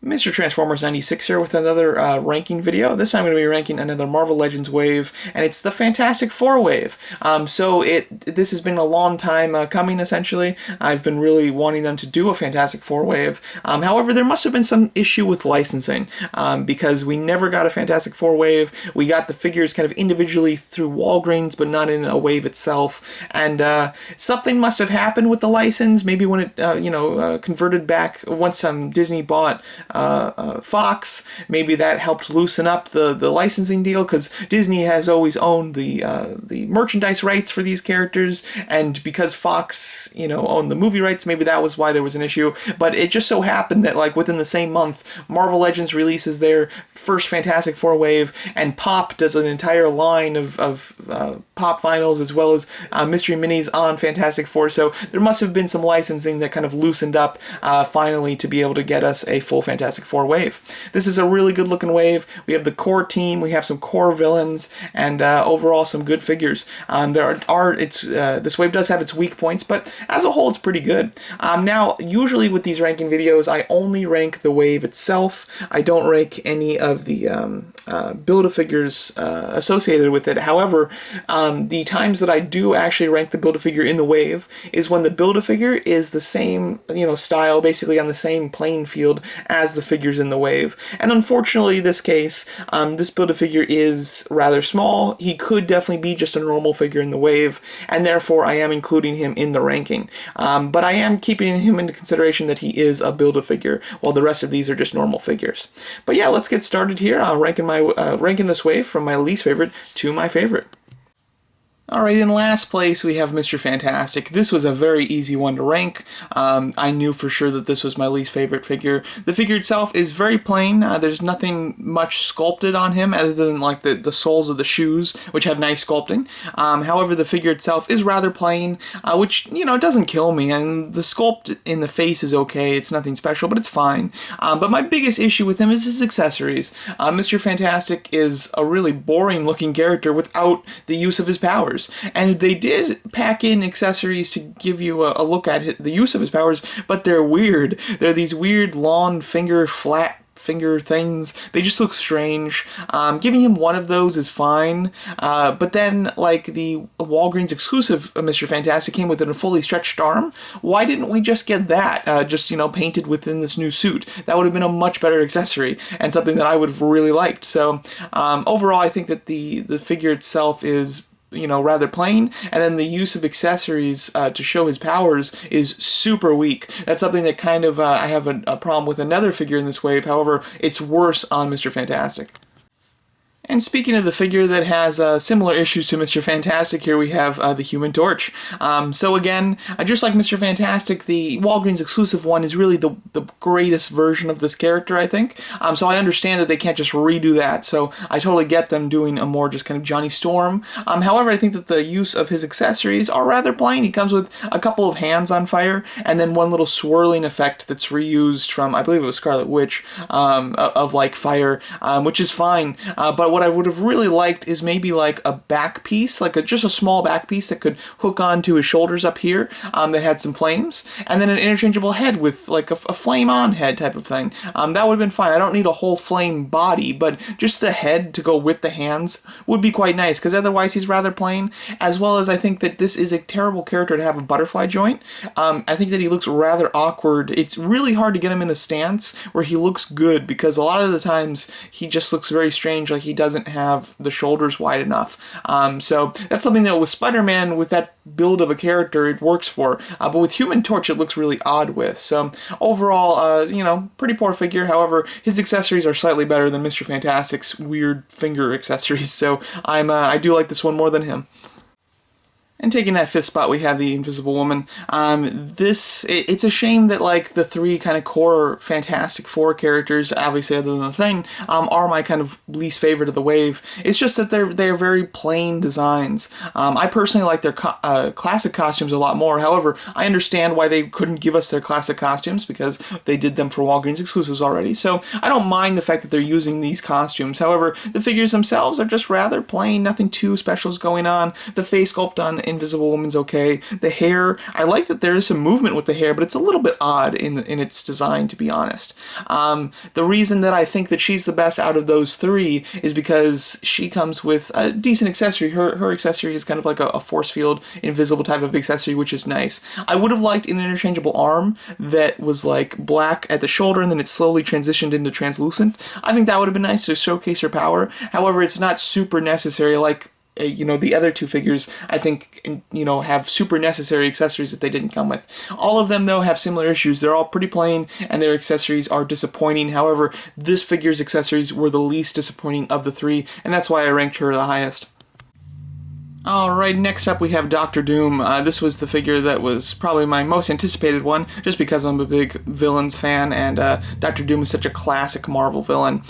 Mr. Transformers 96 here with another ranking video. This time I'm going to be ranking another Marvel Legends wave, and it's the Fantastic Four wave. This has been a long time coming, essentially. I've been really wanting them to do a Fantastic Four wave. However, there must have been some issue with licensing, because we never got a Fantastic Four wave. We got the figures kind of individually through Walgreens, but not in a wave itself. And something must have happened with the license, maybe when it converted back once Disney bought Fox. Maybe that helped loosen up the licensing deal, because Disney has always owned the merchandise rights for these characters, and because Fox owned the movie rights, maybe that was why there was an issue. But it just so happened that within the same month, Marvel Legends releases their first Fantastic Four wave, and Pop does an entire line of Pop vinyls as well as mystery minis on Fantastic Four. So there must have been some licensing that kind of loosened up finally to be able to get us a full Fantastic Four wave. This is a really good looking wave. We have the core team, we have some core villains, and overall some good figures. This wave does have its weak points, but as a whole it's pretty good. Now, usually with these ranking videos, I only rank the wave itself. I don't rank any of the Build-A-Figures associated with it. However, the times that I do actually rank the Build-A-Figure in the wave is when the Build-A-Figure is the same style, basically on the same playing field as the figures in the wave. And unfortunately, this case, this Build-A-Figure is rather small. He could definitely be just a normal figure in the wave, and therefore I am including him in the ranking. But I am keeping him into consideration that he is a Build-A-Figure, while the rest of these are just normal figures. But yeah, let's get started here. Ranking this wave from my least favorite to my favorite. Alright, in last place we have Mr. Fantastic. This was a very easy one to rank. I knew for sure that this was my least favorite figure. The figure itself is very plain. There's nothing much sculpted on him other than the soles of the shoes, which have nice sculpting. However, the figure itself is rather plain, which, doesn't kill me. And the sculpt in the face is okay. It's nothing special, but it's fine. But my biggest issue with him is his accessories. Mr. Fantastic is a really boring looking character without the use of his powers. And they did pack in accessories to give you a look at the use of his powers, but they're weird. They're these weird long flat finger things. They just look strange. Giving him one of those is fine, but then the Walgreens exclusive Mr. Fantastic came with a fully stretched arm. Why didn't we just get that painted within this new suit? That would have been a much better accessory and something that I would have really liked. So overall, I think that the figure itself is rather plain, and then the use of accessories to show his powers is super weak. That's something that kind of I have a problem with another figure in this wave. However, it's worse on Mr. Fantastic. And speaking of the figure that has similar issues to Mr. Fantastic, here we have the Human Torch. So again, just like Mr. Fantastic, the Walgreens exclusive one is really the greatest version of this character, I think. So I understand that they can't just redo that, so I totally get them doing a more just kind of Johnny Storm. However, I think that the use of his accessories are rather plain. He comes with a couple of hands on fire, and then one little swirling effect that's reused from, I believe it was Scarlet Witch, of fire, which is fine. But what I would have really liked is maybe a back piece, just a small back piece that could hook onto his shoulders up here, that had some flames, and then an interchangeable head with a flame on head type of thing. That would have been fine. I don't need a whole flame body, but just the head to go with the hands would be quite nice, because otherwise he's rather plain, as well as I think that this is a terrible character to have a butterfly joint. I think that he looks rather awkward. It's really hard to get him in a stance where he looks good, because a lot of the times he just looks very strange, he doesn't have the shoulders wide enough. So that's something that with Spider-Man, with that build of a character, it works for. But with Human Torch, it looks really odd with. So overall, pretty poor figure. However, his accessories are slightly better than Mr. Fantastic's weird finger accessories. So I do like this one more than him. And taking that fifth spot, we have the Invisible Woman. It's a shame that the three kind of core Fantastic Four characters, obviously other than the Thing, are my kind of least favorite of the wave. It's just that they're very plain designs. I personally like their classic costumes a lot more. However, I understand why they couldn't give us their classic costumes, because they did them for Walgreens exclusives already. So I don't mind the fact that they're using these costumes. However, the figures themselves are just rather plain. Nothing too special is going on. The face sculpt Invisible Woman's okay. The hair, I like that there is some movement with the hair, but it's a little bit odd in its design, to be honest. The reason that I think that she's the best out of those three is because she comes with a decent accessory. Her accessory is kind of like a force field, invisible type of accessory, which is nice. I would have liked an interchangeable arm that was like black at the shoulder and then it slowly transitioned into translucent. I think that would have been nice to showcase her power. However, it's not super necessary like the other two figures, I think, have super necessary accessories that they didn't come with. All of them, though, have similar issues. They're all pretty plain, and their accessories are disappointing. However, this figure's accessories were the least disappointing of the three, and that's why I ranked her the highest. Alright, next up we have Doctor Doom. This was the figure that was probably my most anticipated one, just because I'm a big villains fan, and Doctor Doom is such a classic Marvel villain.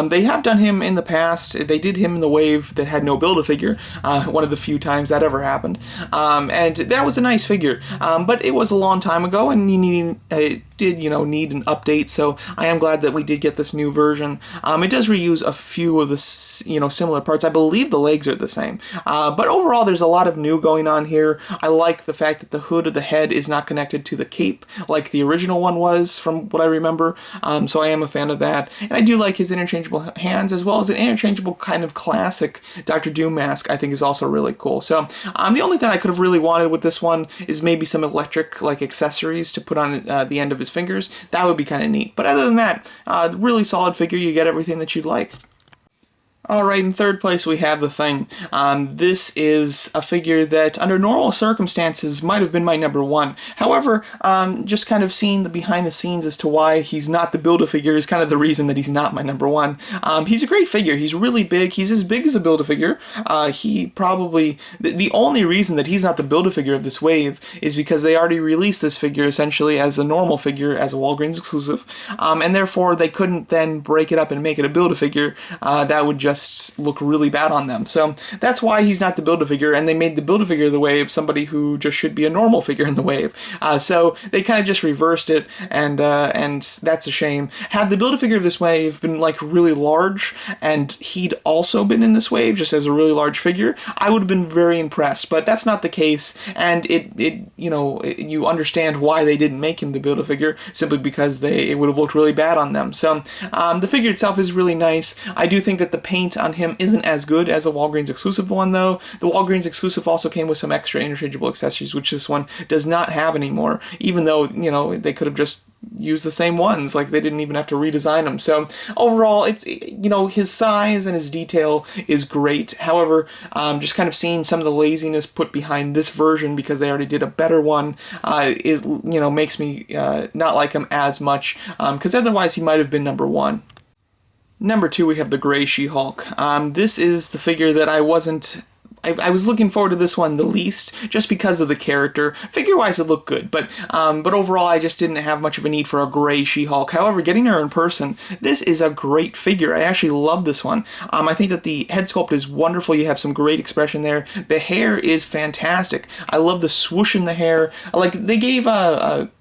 They have done him in the past. They did him in the wave that had no Build-A-Figure, one of the few times that ever happened. And that was a nice figure, but it was a long time ago, and it did need an update, so I am glad that we did get this new version. It does reuse a few of the similar parts. I believe the legs are the same, but overall there's a lot of new going on here. I like the fact that the hood of the head is not connected to the cape like the original one was, from what I remember, so I am a fan of that. And I do like his interchangeable hands, as well as an interchangeable kind of classic Doctor Doom mask. I think is also really cool. So the only thing I could have really wanted with this one is maybe some electric like accessories to put on the end of his fingers. That would be kind of neat. But other than that, really solid figure. You get everything that you'd like. Alright, in third place we have the Thing. This is a figure that, under normal circumstances, might have been my number one. However, just kind of seeing the behind the scenes as to why he's not the Build-A-Figure is kind of the reason that he's not my number one. He's a great figure. He's really big. He's as big as a Build-A-Figure. He probably... The only reason that he's not the Build-A-Figure of this wave is because they already released this figure essentially as a normal figure, as a Walgreens exclusive, and therefore they couldn't then break it up and make it a Build-A-Figure. That would just look really bad on them. So that's why he's not the Build-A-Figure, and they made the Build-A-Figure of the wave somebody who just should be a normal figure in the wave. So they kind of just reversed it, and that's a shame. Had the Build-A-Figure of this wave been like really large, and he'd also been in this wave just as a really large figure, I would have been very impressed. But that's not the case, and you understand why they didn't make him the Build-A-Figure, simply because it would have looked really bad on them. So the figure itself is really nice. I do think that the paint on him isn't as good as a Walgreens exclusive one, though. The Walgreens exclusive also came with some extra interchangeable accessories, which this one does not have anymore, even though, they could have just used the same ones. Like, they didn't even have to redesign them. So overall, it's, his size and his detail is great. However, just kind of seeing some of the laziness put behind this version because they already did a better one, makes me not like him as much, because otherwise he might have been number one. Number two, we have the Gray She-Hulk. This is the figure that I was looking forward to this one the least, just because of the character. Figure-wise, it looked good, but overall, I just didn't have much of a need for a Gray She-Hulk. However, getting her in person, this is a great figure. I actually love this one. I think that the head sculpt is wonderful. You have some great expression there. The hair is fantastic. I love the swoosh in the hair. Like, they gave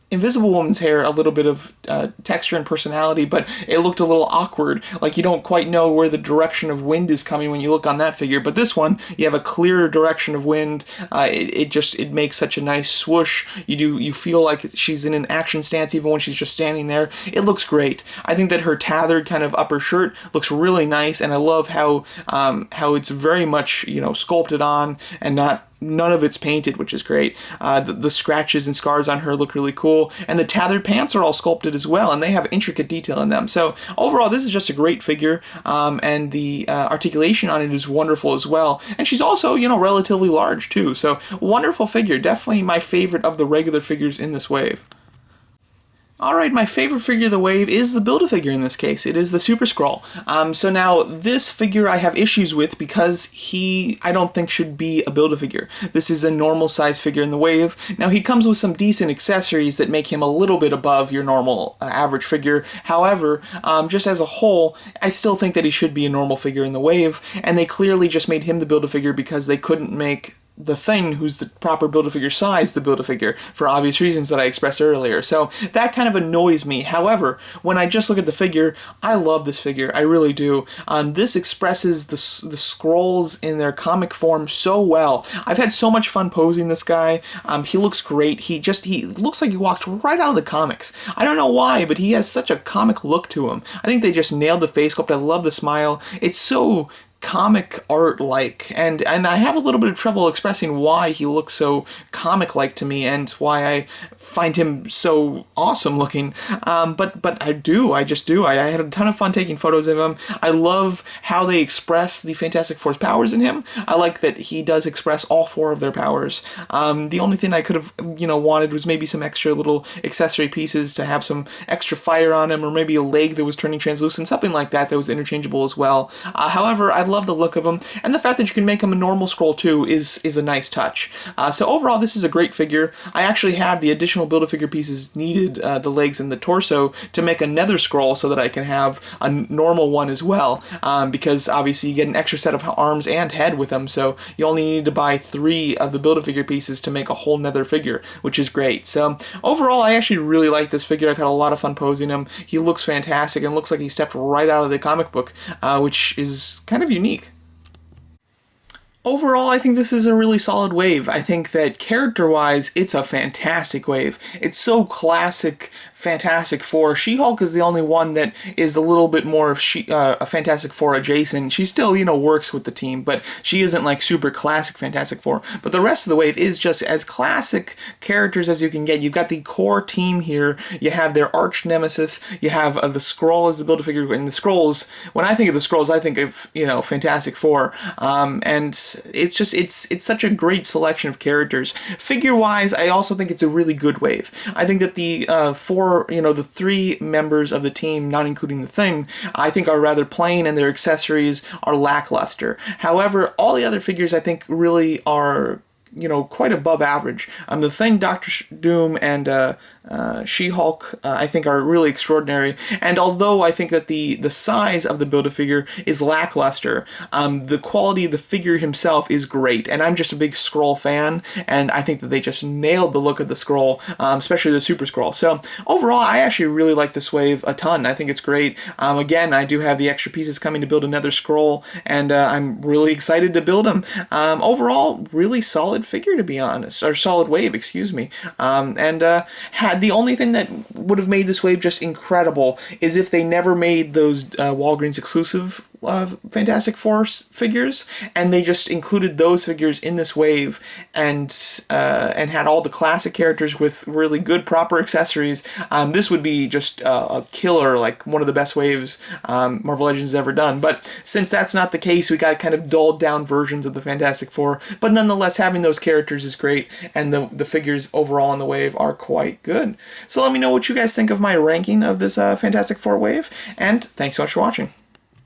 Invisible Woman's hair a little bit of texture and personality, but it looked a little awkward. Like, you don't quite know where the direction of wind is coming when you look on that figure. But this one, you have a clearer direction of wind. It makes such a nice swoosh. You feel like she's in an action stance even when she's just standing there. It looks great. I think that her tethered kind of upper shirt looks really nice, and I love how it's very much sculpted on and none of it's painted, which is great. The scratches and scars on her look really cool, and the tethered pants are all sculpted as well, and they have intricate detail in them. So overall, this is just a great figure, and the articulation on it is wonderful as well. And she's also, relatively large too. So wonderful figure. Definitely my favorite of the regular figures in this wave. Alright, my favorite figure of the wave is the Build-A-Figure in this case. It is the Super Skrull. So now, this figure I have issues with because I don't think should be a Build-A-Figure. This is a normal size figure in the wave. Now, he comes with some decent accessories that make him a little bit above your normal average figure. However, just as a whole, I still think that he should be a normal figure in the wave, and they clearly just made him the Build-A-Figure because they couldn't make the Thing, who's the proper Build-A-Figure size, the Build-A-Figure, for obvious reasons that I expressed earlier. So that kind of annoys me. However, when I just look at the figure, I love this figure. I really do. This expresses the Skrulls in their comic form so well. I've had so much fun posing this guy. He looks great. He looks like he walked right out of the comics. I don't know why, but he has such a comic look to him. I think they just nailed the face sculpt. I love the smile. It's so comic art like, and I have a little bit of trouble expressing why he looks so comic like to me and why I find him so awesome looking, but I just do. I had a ton of fun taking photos of him. I love how they express the Fantastic Four's powers in him. I like that he does express all 4 of their powers. The only thing I could have wanted was maybe some extra little accessory pieces to have some extra fire on him, or maybe a leg that was turning translucent, something like that was interchangeable as well. However, I love the look of him, and the fact that you can make him a normal Skrull too is a nice touch. So overall, this is a great figure. I actually have the additional Build-A-Figure pieces needed, the legs and the torso, to make another Skrull so that I can have a normal one as well, because obviously you get an extra set of arms and head with them, so you only need to buy 3 of the Build-A-Figure pieces to make a whole nother figure, which is great. So overall, I actually really like this figure. I've had a lot of fun posing him. He looks fantastic and looks like he stepped right out of the comic book, which is kind of unique. Overall, I think this is a really solid wave. I think that character-wise, it's a fantastic wave. It's so classic Fantastic Four. She-Hulk is the only one that is a little bit more of a Fantastic Four adjacent. She still, works with the team, but she isn't like super classic Fantastic Four. But the rest of the wave is just as classic characters as you can get. You've got the core team here. You have their arch nemesis. You have the Skrull as the Build-A-Figure. And the Skrulls, when I think of the Skrulls, I think of, Fantastic Four. And it's such a great selection of characters. Figure-wise, I also think it's a really good wave. I think that the the 3 members of the team, not including the Thing, I think are rather plain, and their accessories are lackluster. However, all the other figures I think really are quite above average. The Thing, Doctor Doom, and She-Hulk, I think are really extraordinary. And although I think that the size of the Build-A-Figure is lackluster, the quality of the figure himself is great. And I'm just a big Skrull fan, and I think that they just nailed the look of the Skrull, especially the Super Skrull. So overall, I actually really like this wave a ton. I think it's great. Again, I do have the extra pieces coming to build another Skrull, and I'm really excited to build them. Overall, really solid figure, to be honest, or solid wave, excuse me. Had the only thing that would have made this wave just incredible is if they never made those Walgreens exclusive Fantastic Four figures, and they just included those figures in this wave, and had all the classic characters with really good proper accessories. This would be just a killer, like one of the best waves Marvel Legends has ever done. But since that's not the case, we got kind of dulled down versions of the Fantastic Four, but nonetheless having those characters is great, and the figures overall in the wave are quite good. So let me know what you guys think of my ranking of this Fantastic Four wave, and thanks so much for watching.